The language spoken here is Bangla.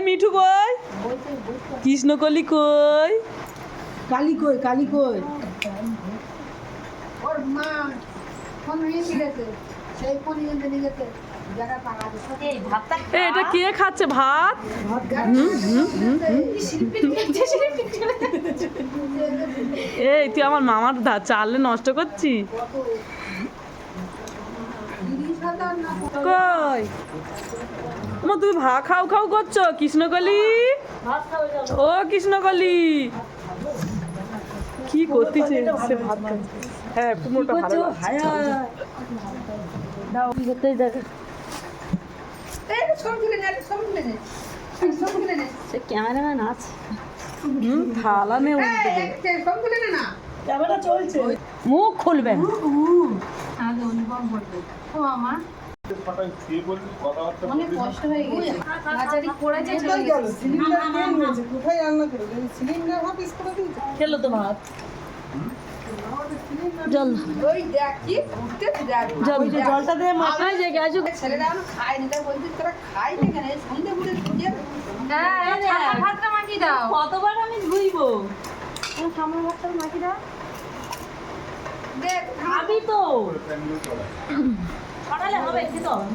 মিঠু কই? কৃষ্ণকলি কই? কালি কই? কালি কই? ওর মা ফোন নিয়ে গেছে, সেই ফোন নিয়ে গেছে। এটা কে খাচ্ছে ভাত? এই তুই আমার মামার চালে নষ্ট করছি। কই তুমি ভাত খাও খাও করছো? কৃষ্ণকলি, ও কৃষ্ণকলি, কি করতেছে? ভাত খাচ্ছে। হ্যাঁ, কুমড়োটা ভালো লাগছে। ক্যামেরাম্যান আছে, থালা নে, ক্যামেরা চলছে, মুখ খুলবেন। অনেক কষ্ট হয়ে গেছে। কোথায় রান্না করে সিলিন্ডার হাফিস করে দিয়েছে, খেলো তো ভাত। জল ওই দেখ কি উঠতে দেখ, জলটা দিয়ে মাথায় যে গাজু ছেলেরা এখনো খায়নি, তাই বলছি তোরা খাইনি কেন? এই সন্ধে ঘুরে ঘুরে ভাতটা মাখিয়ে দাও। কতবার আমি ধুইবো? সামনে ভাতটা মাখিয়ে দাও। দেখ খাবি তো, সকালে হবে খেতে হবে।